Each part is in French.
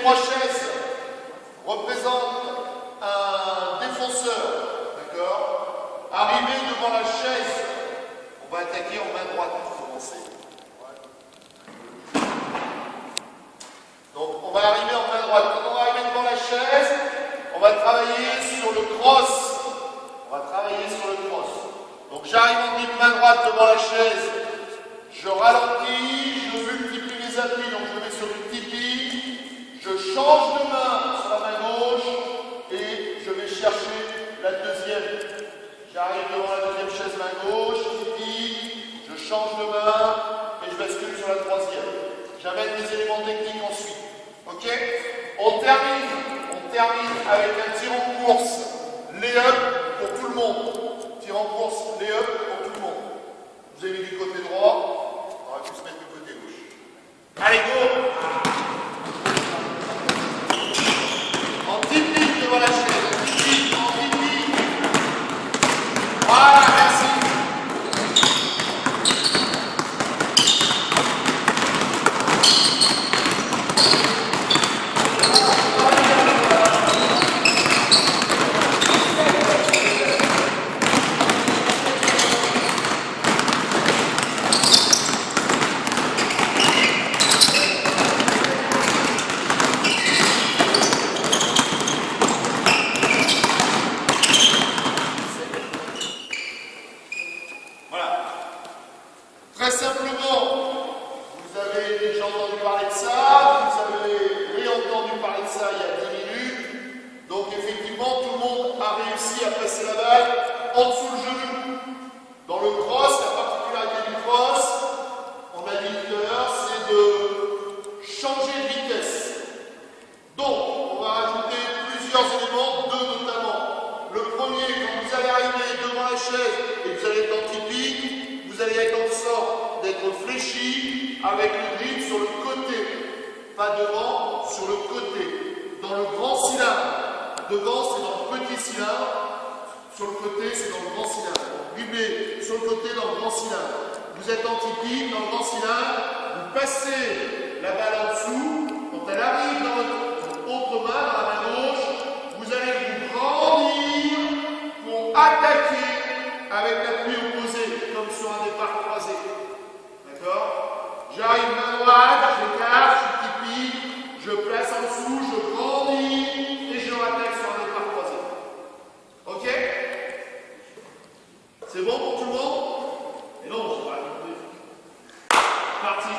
trois chaises représentent un défenseur, d'accord? Arrivé devant la chaise, on va attaquer en main droite pour commencer. Donc on va arriver en main droite. Quand on va arriver devant la chaise, on va travailler sur le cross. On va travailler sur le cross. Donc j'arrive en ligne main droite devant la chaise, je ralentis, je multiplie les appuis, donc je mets sur du tipi, je change de main sur la main gauche et je vais chercher la deuxième. J'arrive devant la deuxième chaise main gauche, tipi, je change de main et je bascule sur la troisième. J'amène des éléments techniques ensuite. Ok? On termine avec un tir en course, lay-up pour tout le monde. Tir en course, lay-up pour tout le monde. Vous avez mis du côté droit, on va tous mettre du côté gauche. Allez, go! En petite ligne devant la chaise, en petite ligne. Voilà, merci. Très simplement, vous avez déjà entendu parler de ça, vous avez réentendu parler de ça il y a 10 minutes. Donc effectivement, tout le monde a réussi à passer la balle en dessous le genou. Dans le cross, la particularité du cross, on a dit tout à l'heure, c'est de changer de vitesse. Donc, on va rajouter plusieurs éléments, deux notamment. Le premier, quand vous allez arriver devant la chaise et que vous allez être en typique, vous allez être en sorte d'être fléchi avec le grip sur le côté. Pas devant, sur le côté. Dans le grand cylindre. Devant, c'est dans le petit cylindre. Sur le côté, c'est dans le grand cylindre. Gripez sur le côté dans le grand cylindre. Vous êtes en typique dans le grand cylindre. Vous passez la balle en dessous. Quand elle arrive dans votre autre main, dans la main gauche, vous allez vous grandir pour attaquer avec l'appui opposé, comme sur un départ croisé. D'accord? J'arrive main droite, j'écarte, je typique, je place en dessous, je grandis et je rattaque sur un départ croisé. Ok? C'est bon pour tout le monde? Et non, je vais raconter. Parti.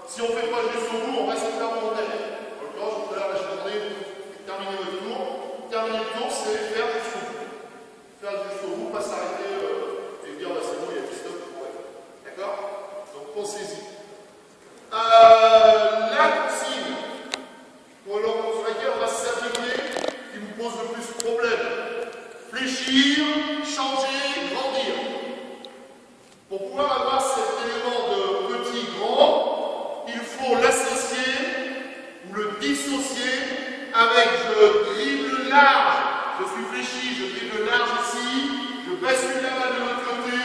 Si on ne fait pas jusqu'au bout, on va se faire monter. D'accord? Tout à l'heure, je vous ai demandé de terminer votre tour. Terminer le tour, c'est faire jusqu'au bout. Faire jusqu'au bout, pas s'arrêter et dire, bah, c'est bon, il y a du stop. Ouais. D'accord? Donc, pensez-y. La consigne sur laquelle on va s'appliquer, qui vous pose le plus de problème. Fléchir, changer, grandir. Pour pouvoir avoir cet élément de petit, grand, il faut l'associer ou le dissocier avec je dribble large. Je suis fléchi, je dribble large ici, je bascule la balle de l'autre côté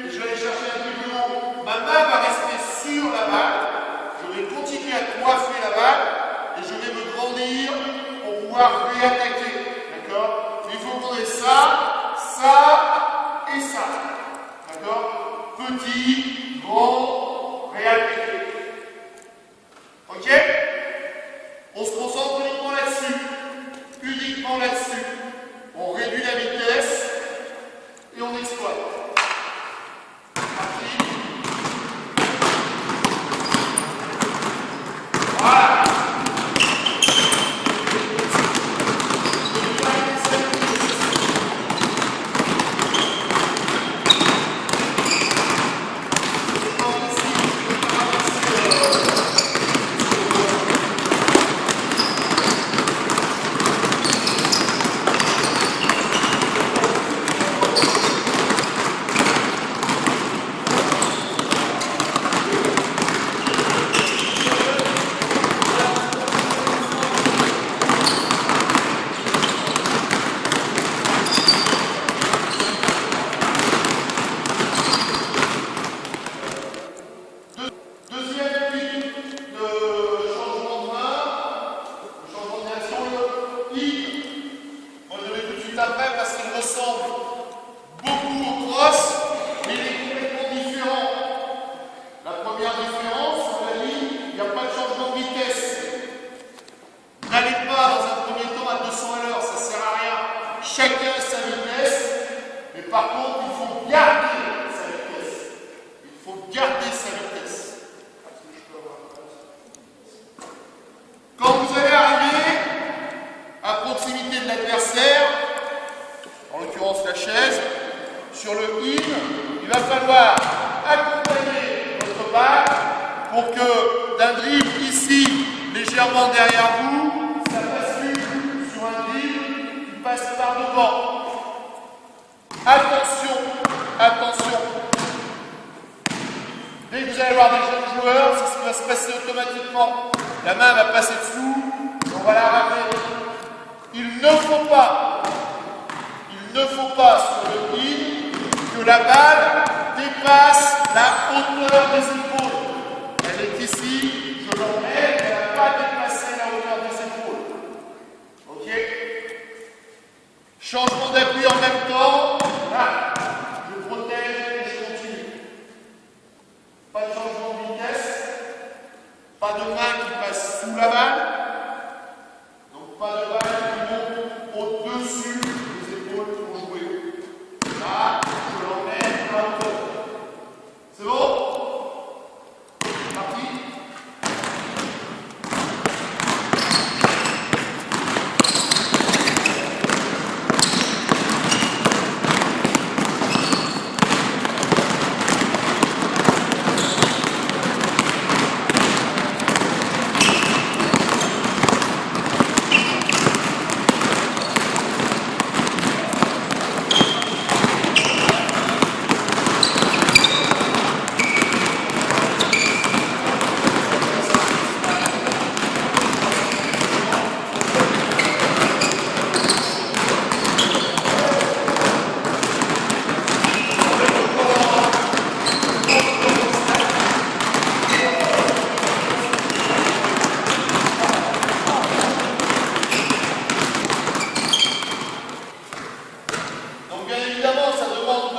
et je vais aller chercher un peu plus haut. Ma main va rester sur la balle, je vais continuer à coiffer la balle et je vais me grandir pour pouvoir réattaquer. D'accord? Il faut qu'on ait ça, ça petit, grand, réel, petit. Ok? On se concentre uniquement là-dessus. Uniquement là-dessus. On réduit la vitesse et on exploite. Parti. Voilà. Après parce qu'il ressemble beaucoup au cross, mais il est complètement différent. La première différence, sur la ligne, il n'y a pas de changement de vitesse. N'allez pas dans un premier temps à 200 à l'heure, ça ne sert à rien. Chacun a sa vitesse, mais par contre, il faut garder sa vitesse. Il faut garder sa vitesse. Quand vous allez arriver à proximité de l'adversaire, en l'occurrence la chaise, sur le in, il va falloir accompagner votre balle pour que d'un dribble ici, légèrement derrière vous, ça bascule sur un dribble qui passe par devant. Attention, attention. Dès que vous allez voir des jeunes joueurs, c'est ce qui va se passer automatiquement. La main va passer dessous, on va la ramener. Il ne faut pas sur le in que la balle dépasse la hauteur des épaules. Elle est ici, je l'enlève, elle n'a pas dépassé la hauteur des épaules. Ok? Changement d'appui en même temps. Là, je protège et je continue. Pas de changement de vitesse. Pas de main qui passe sous la balle. Donc pas de balle qui monte au-dessus des épaules pour jouer. Là, je l'emmène à hauteur. C'est bon? C'est parti.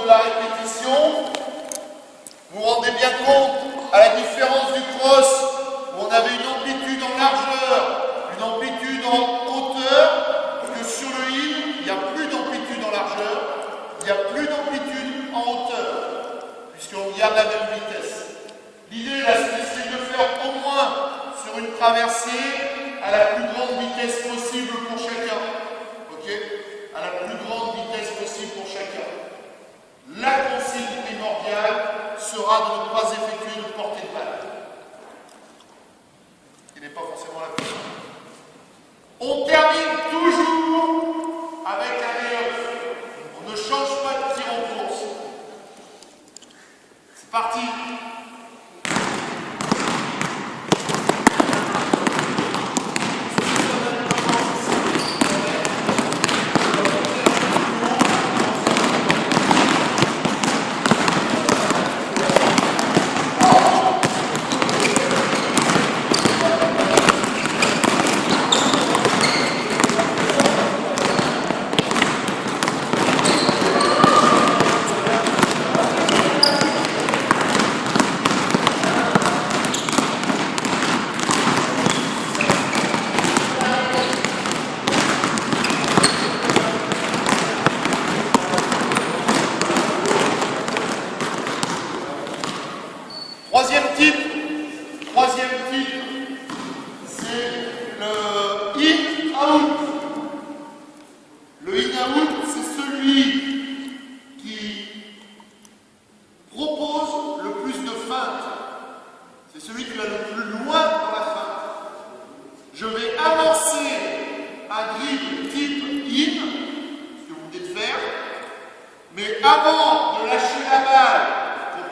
La répétition, vous vous rendez bien compte, à la différence du cross, où on avait une amplitude en largeur, une amplitude en hauteur, que sur le in, il n'y a plus d'amplitude en largeur, il n'y a plus d'amplitude en hauteur, puisqu'on garde la même vitesse. L'idée, là, c'est d'essayer de faire au moins sur une traversée à la plus grande vitesse possible pour chacun. Ok? À la plus grande vitesse possible pour chacun. La consigne primordiale sera de ne pas effectuer de portée de balle, qui n'est pas forcément la plus. On termine toujours avec un lay-off. On ne change pas de tir en course. C'est parti. Troisième type, c'est le in-out. Le in-out, c'est celui qui propose le plus de feintes. C'est celui qui va le plus loin dans la feinte. Je vais avancer un dribble type in, ce que vous venez de faire, mais avant de lâcher la balle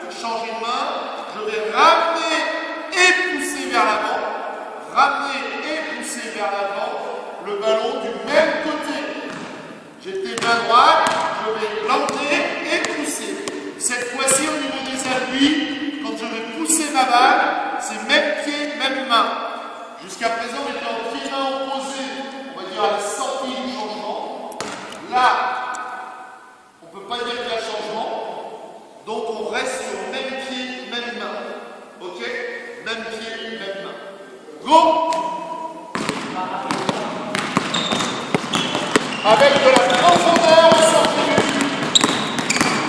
pour changer de main, je vais ramener et pousser vers l'avant, le ballon du même côté. J'étais main droite, je vais planter et pousser. Cette fois-ci, au niveau des appuis, quand je vais pousser ma balle, c'est même pied, même main. Jusqu'à présent, on était en pied-main opposé, on va dire à la sortie du changement. Là, on ne peut pas dire qu'il y a changement, donc on reste sur même pied, même main. Ok? Même pied, même main. Go! Avec de la profondeur au sortie du but.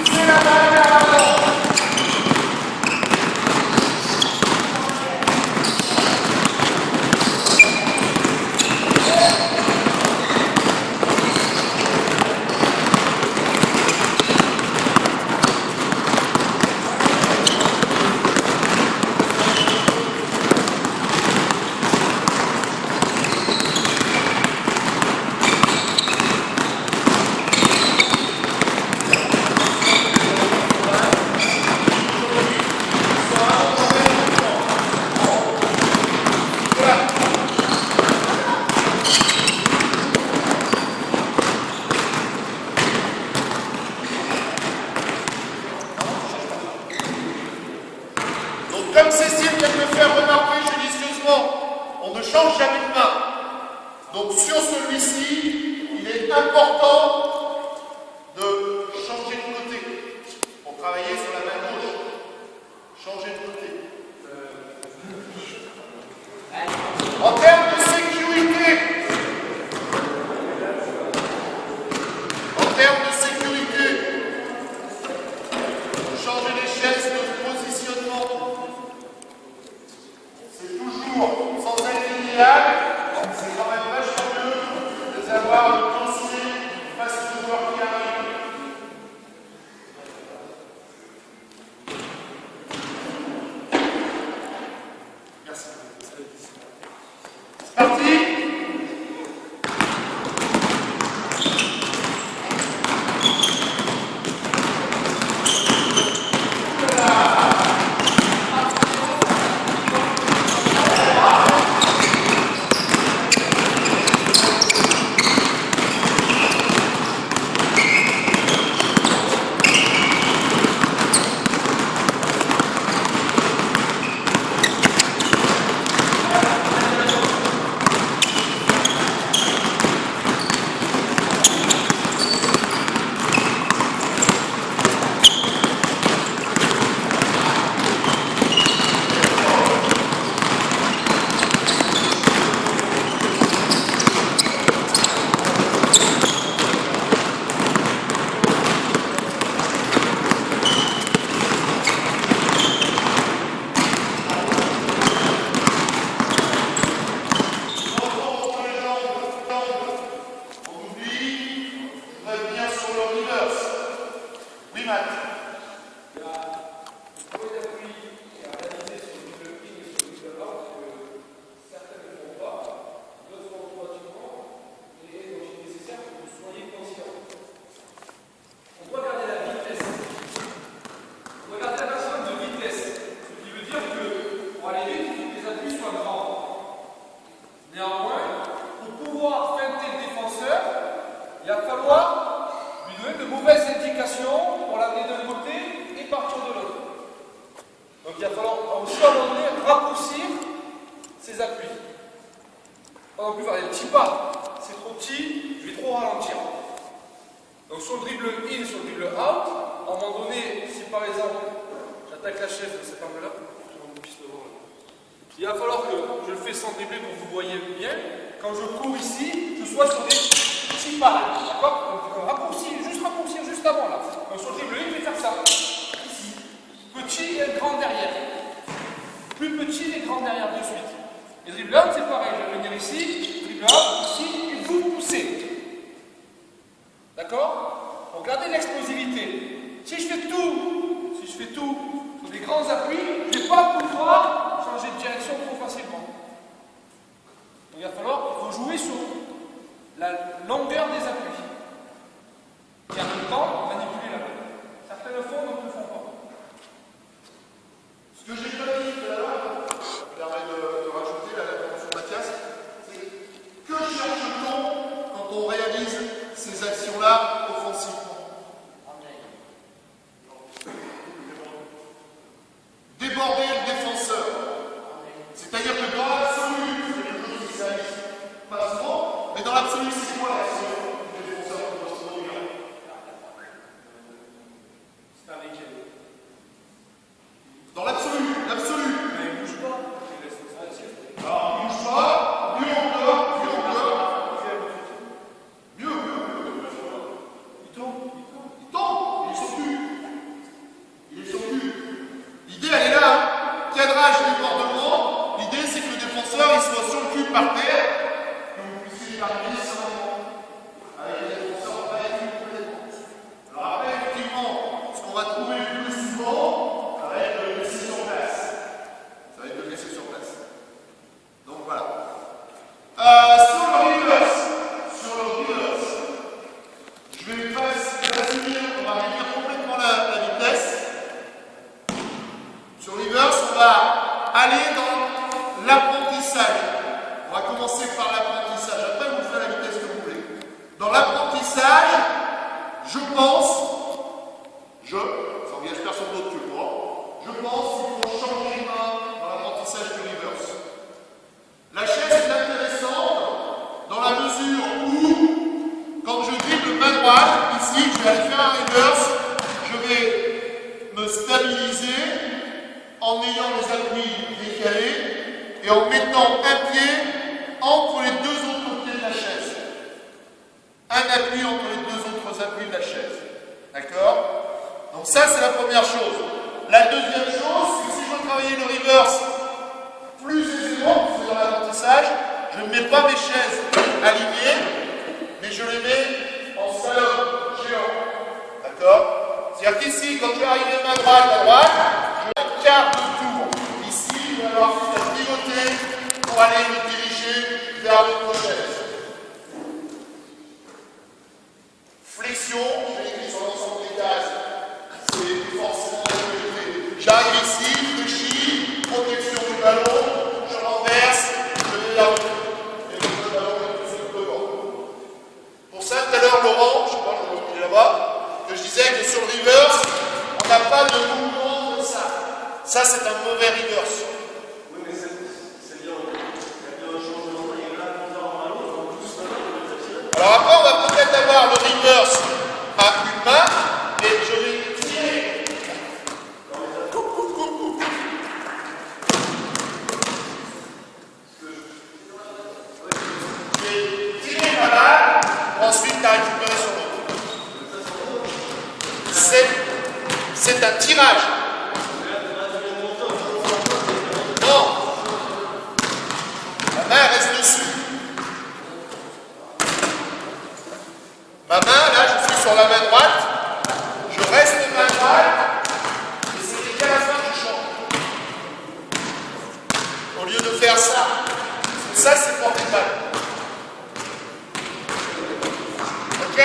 C'est la balle vers l'avant. Comme Cécile vient de me faire remarquer judicieusement, on ne change jamais de main. Donc sur celui-ci, il est important de changer de côté pour travailler sur la main gauche. Changer de côté. En termes de sécurité, changer les chaises de positionnement. C'est toujours sans être idéal, c'est quand même vachement mieux de les avoir le dossier face au joueur qui arrive. Merci. C'est parti. Il va falloir lui donner de mauvaises indications pour l'amener d'un côté et partir de l'autre. Donc il va falloir aussi à un moment donné raccourcir ses appuis. Pas non plus faire des petits pas. C'est trop petit, je vais trop ralentir. Donc sur le dribble in, sur le dribble out, à un moment donné, si par exemple j'attaque la chaise de cet angle-là, il va falloir que je le fais sans dribbler pour que vous voyez bien. Quand je cours ici, je sois sur des petits pas là. D'accord? Donc raccourcir juste avant là. Donc sur le dribble in, je vais faire ça. Ici. Petit et grand derrière. plus petit et grand derrière de suite. Et dribble out, c'est pareil, je vais venir ici, dribble out, ici, et vous poussez. D'accord? Donc regardez l'explosivité. Si je fais tout sur des grands appuis, je ne vais pas pouvoir changer de direction trop facilement. Donc il va falloir, il faut jouer sur la longueur des appuis. Et en même temps, manipuler la balle. Certains le font, d'autres ne le font pas. Ce que j'ai pas dit tout à l'heure, je permets de rajouter la prévention de Mathias, c'est que cherche-t-on quand on réalise ces actions-là offensivement? Déborder le défenseur. C'est-à-dire que dans l'absolu, c'est quelque chose qui s'arrive pas souvent, mais dans l'absolu, c'est quoi l'action du défenseur qui doit se produire? C'est un week-end. Dans l'absolu, l'absolu. Mais il ne bouge pas. Alors, il ne bouge pas, mieux encore. Mieux. Il tombe, il est sur cul. L'idée, elle est là, hein. Cadrage, débordement. L'idée, c'est que le défenseur, il soit sur le cul par terre, que vous puissiez arriver sereinement. Avec les défenseurs pas équipés complètement. Alors après, effectivement, ce qu'on va trouver le plus souvent, ça va être de le laisser sur place. Donc voilà. Sur le reverse, je vais on va réduire complètement la vitesse. Sur reverse, on va aller dans l'apprentissage. On va commencer par l'apprentissage. Après, vous ferez la vitesse que vous voulez. Dans l'apprentissage, je pense, ça n'engage personne d'autre que moi, je pense qu'il faut changer de main dans l'apprentissage du reverse. La chaise est intéressante dans la mesure où, quand je dribble main droite, ici, je vais aller faire un reverse, je vais me stabiliser en ayant les appuis décalés et en mettant un pied entre les deux autres pieds de la chaise. Un appui entre les deux autres appuis de la chaise. D'accord? Donc ça, c'est la première chose. La deuxième chose, c'est que si je veux travailler le reverse plus aisément, c'est dans l'apprentissage, je ne mets pas mes chaises alignées, mais je les mets en slalom géant. D'accord? C'est-à-dire qu'ici, quand je vais arriver main droite à droite, je fais un quart de tour. Ici, je vais avoir fait pivoter pour aller me diriger vers l'autre chaise. Flexion, je l'ai écrit sur l'ensemble des cases. C'est forcément la. J'arrive ici, fléchis, protection du ballon, je renverse, je vais vers le ballon est plus devant. Pour ça, tout à l'heure, Laurent, je sais pas, je vais le là-bas, que je disais que sur le reverse, on n'a pas de mouvement comme ça. Ça, c'est un mauvais reverse. Oui, mais c'est bien. Il y a bien un changement, il y en a contrairement à l'autre, donc tout ça. Alors après, on va peut-être avoir le reverse à une main, et je vais tirer. Je vais tirer ma balle, pour ensuite la récupérer sur l'autre. C'est un tirage. Non. La main reste dessus. Ma main, là, je suis sur la main droite. Je reste main droite. Et c'est qu'à la fin que je change. Au lieu de faire ça. Ça, c'est pour des balles. Ok?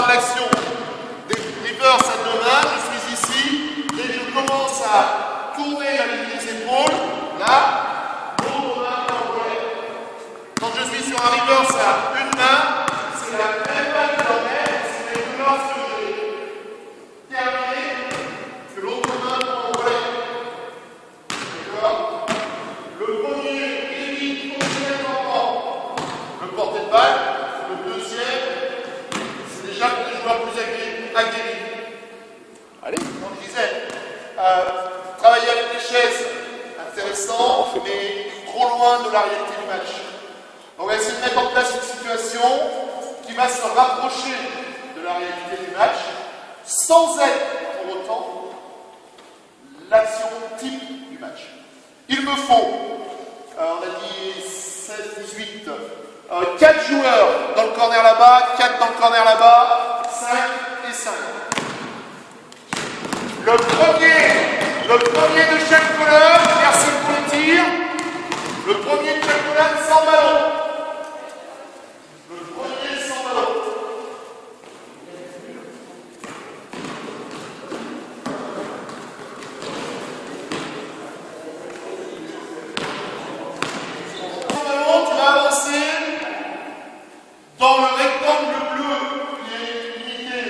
de l'action des reverse à deux mains, je suis ici, et je commence à tourner la ligne des épaules, là, l'autre main en volet. Quand je suis sur un reverse à une main, c'est la même main que la même, c'est les deux mains que j'ai terminé, que l'autre main en volet. D'accord? Le premier évite complètement le porté de balle, le deuxième, c'est déjà pour les joueurs plus aguerris. Allez, donc je disais, travailler avec des chaises, intéressant, mais trop loin de la réalité du match. On va essayer de mettre en place une situation qui va se rapprocher de la réalité du match, sans être pour autant l'action type du match. Il me faut, on a dit 16, 18, 4 joueurs dans le corner là-bas, 4 dans le corner là-bas, 5 et 5. Le premier de chaque colonne, personne pour le tir. Le premier de chaque colonne sans ballon. Le premier sans ballon. Sans ballon, tu vas avancer dans le rectangle bleu qui est limité.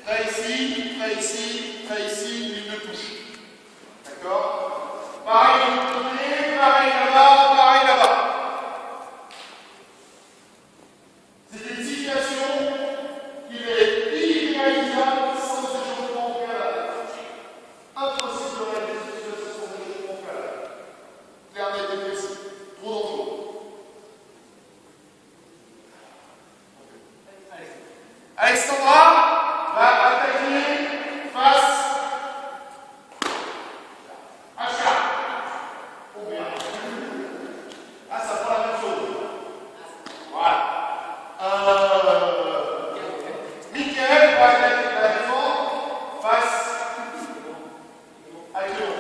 Très ici, très ici, très ici, ligne de touche. D'accord? Pareil de l'autre côté, pareil là-bas, pareil là-bas. C'est une situation qui est irréalisable sans échauffement préalable. Impossible de réaliser cette situation sans échauffement préalable. Clair, net et précis. Trop dangereux. Alexandra va attaquer face à Charles. Oh bien. Ah, ça prend la même chose. Voilà. Mickaël va attaquer la défense face à Cléon.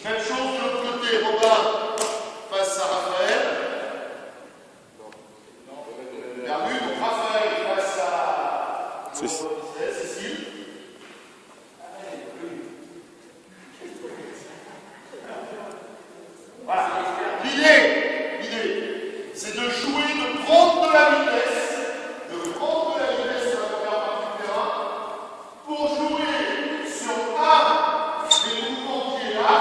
Même chose de l'autre côté, Robin face à Raphaël. Bermu, donc Raphaël face à Cécile. Voilà. L'idée, c'est de jouer, de prendre de la vitesse, sur la première partie du terrain, pour jouer sur un des mouvements qui est là,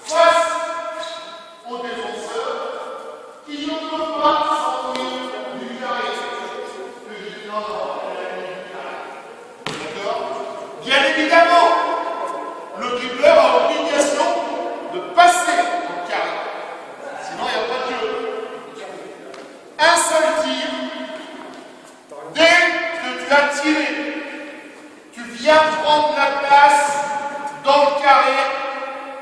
face aux défenseurs, qui ne peuvent pas sortir du carré. D'accord? Bien évidemment, le dribbleur a l'obligation de passer dans le carré. Sinon, il n'y a pas de jeu. Un seul tir. Dès que tu as tiré, tu viens prendre la place dans le carré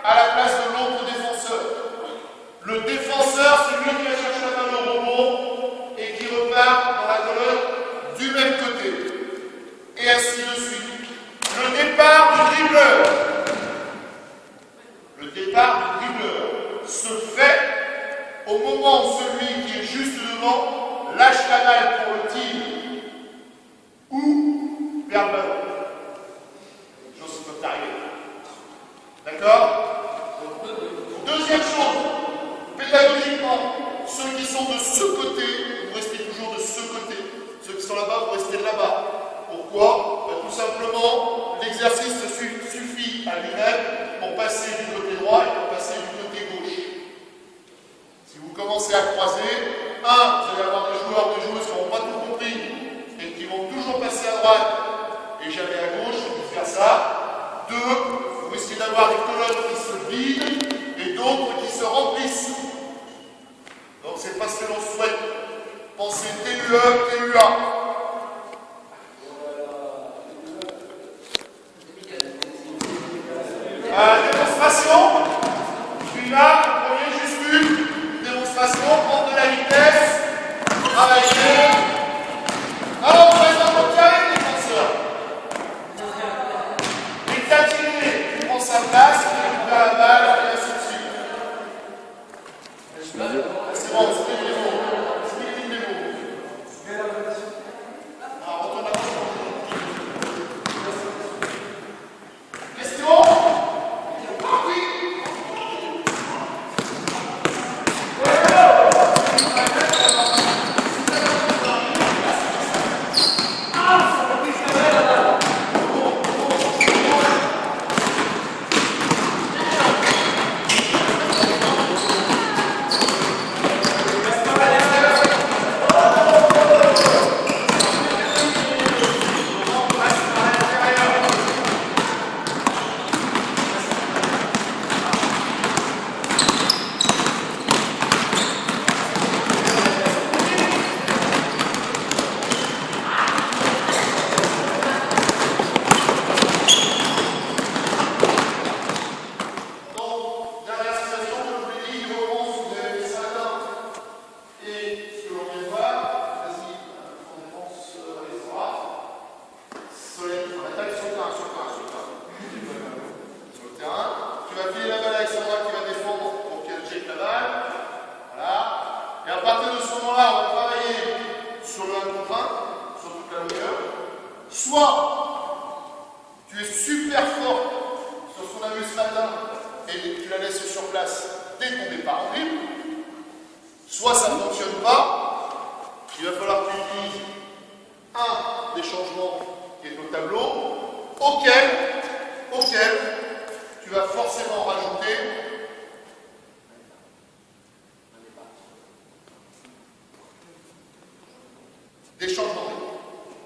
à la place de l'autre défenseur. Le défenseur, c'est lui qui va chercher la balle au rebond et qui repart dans la colonne du même côté. Et ainsi de suite. Le départ du dribbleur. Le départ du dribbleur se fait au moment où celui qui est juste devant lâche la balle pour le tir ou perd le ballon. Chose qui peut arriver. D'accord? Deuxième chose, pédagogiquement, ceux qui sont de ce côté, vous restez toujours de ce côté. Ceux qui sont là-bas, vous restez là-bas. Pourquoi? Tout simplement, l'exercice suffit à lui-même pour passer du côté droit et pour passer du côté gauche. Si vous commencez à croiser, vous allez avoir des joueurs, des joueuses qui n'ont pas tout compris et qui vont toujours passer à droite et jamais à gauche, pour faire ça. 2, vous risquez d'avoir des colonnes qui se vident et d'autres qui se remplissent. Donc c'est pas ce que l'on souhaite. Pensez TUE, TUA. Démonstration. Je suis là, le premier, juste une démonstration, prendre de la vitesse, travailler. Alors, on reste dans le carré, les défenseurs. Et t'attirer, tu prends sa place, tu récupères la balle, et ainsi de suite. C'est bon, c'est les mots. C'est les mots. Soit tu es super fort sur ce qu'on a vu ce matin et tu la laisses sur place dès ton départ en libre, soit ça ne fonctionne pas, il va falloir que tu utilises un des changements qui est au tableau, auquel tu vas forcément rajouter des changements.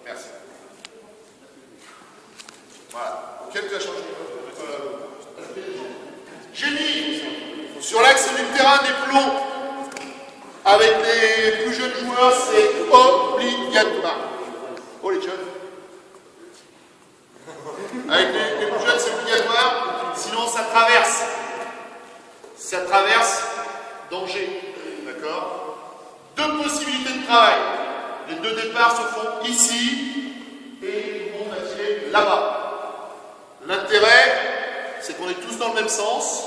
Merci. Voilà. Auquel tu as changé. J'ai mis sur l'axe du terrain des plombs avec les plus jeunes joueurs, c'est obligatoire. Oh les jeunes. Avec les plus jeunes, c'est obligatoire, sinon ça traverse. Ça traverse danger. D'accord? Deux possibilités de travail. Les deux départs se font ici et ils vont passer là-bas. L'intérêt, c'est qu'on est tous dans le même sens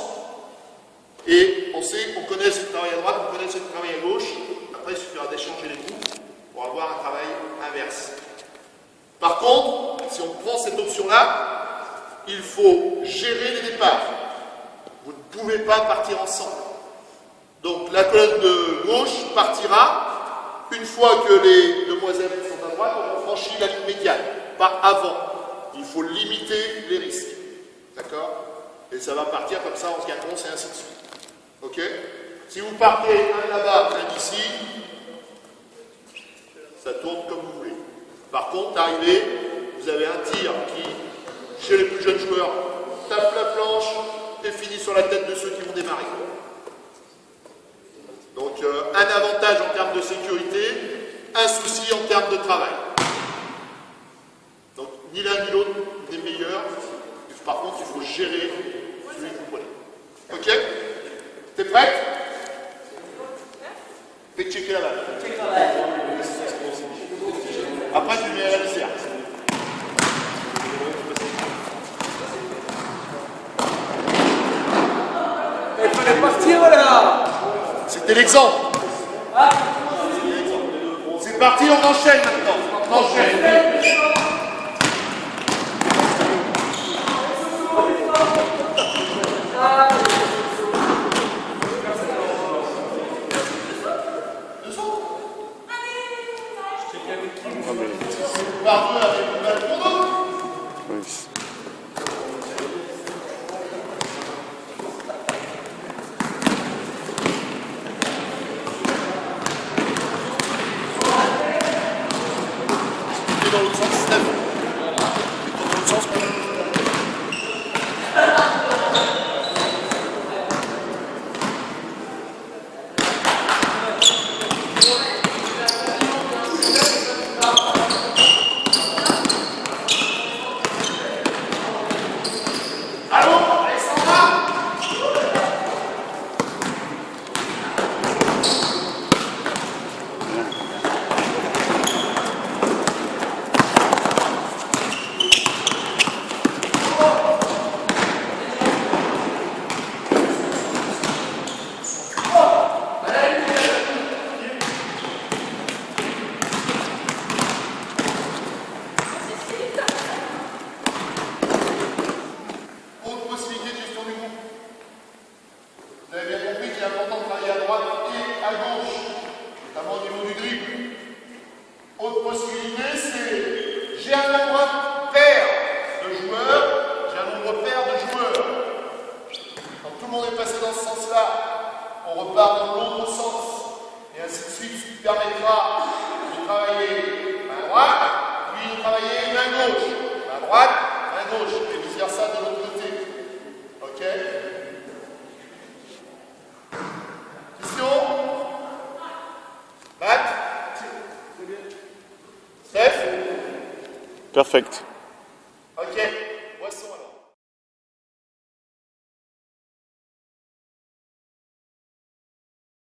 et on sait qu'on connaît ce travail à droite, on connaît ce travail à gauche. Après, il suffira d'échanger les groupes pour avoir un travail inverse. Par contre, si on prend cette option-là, il faut gérer les départs. Vous ne pouvez pas partir ensemble. Donc la colonne de gauche partira une fois que les demoiselles sont à droite, on franchit la ligne médiane, pas avant. Il faut limiter les risques. D'accord? Et ça va partir comme ça en se gagnant, et ainsi de suite. Ok? Si vous partez un là-bas, un ici, ça tourne comme vous voulez. Par contre, arrivé, vous avez un tir qui, chez les plus jeunes joueurs, tape la planche et finit sur la tête de ceux qui vont démarrer. Donc, un avantage en termes de sécurité, un souci en termes de travail. Donc, ni l'un ni l'autre n'est meilleur. Par contre, il faut gérer celui que vous prenez. Ok? T'es prête? Fais checker la balle. Après, tu mets à la lisière. Il fallait partir là. C'était l'exemple. C'est parti, on enchaîne maintenant. On enchaîne. Par deux avec une balle pour nous. Et dans l'autre sens, Steph. Et dans l'autre sens, Perfect.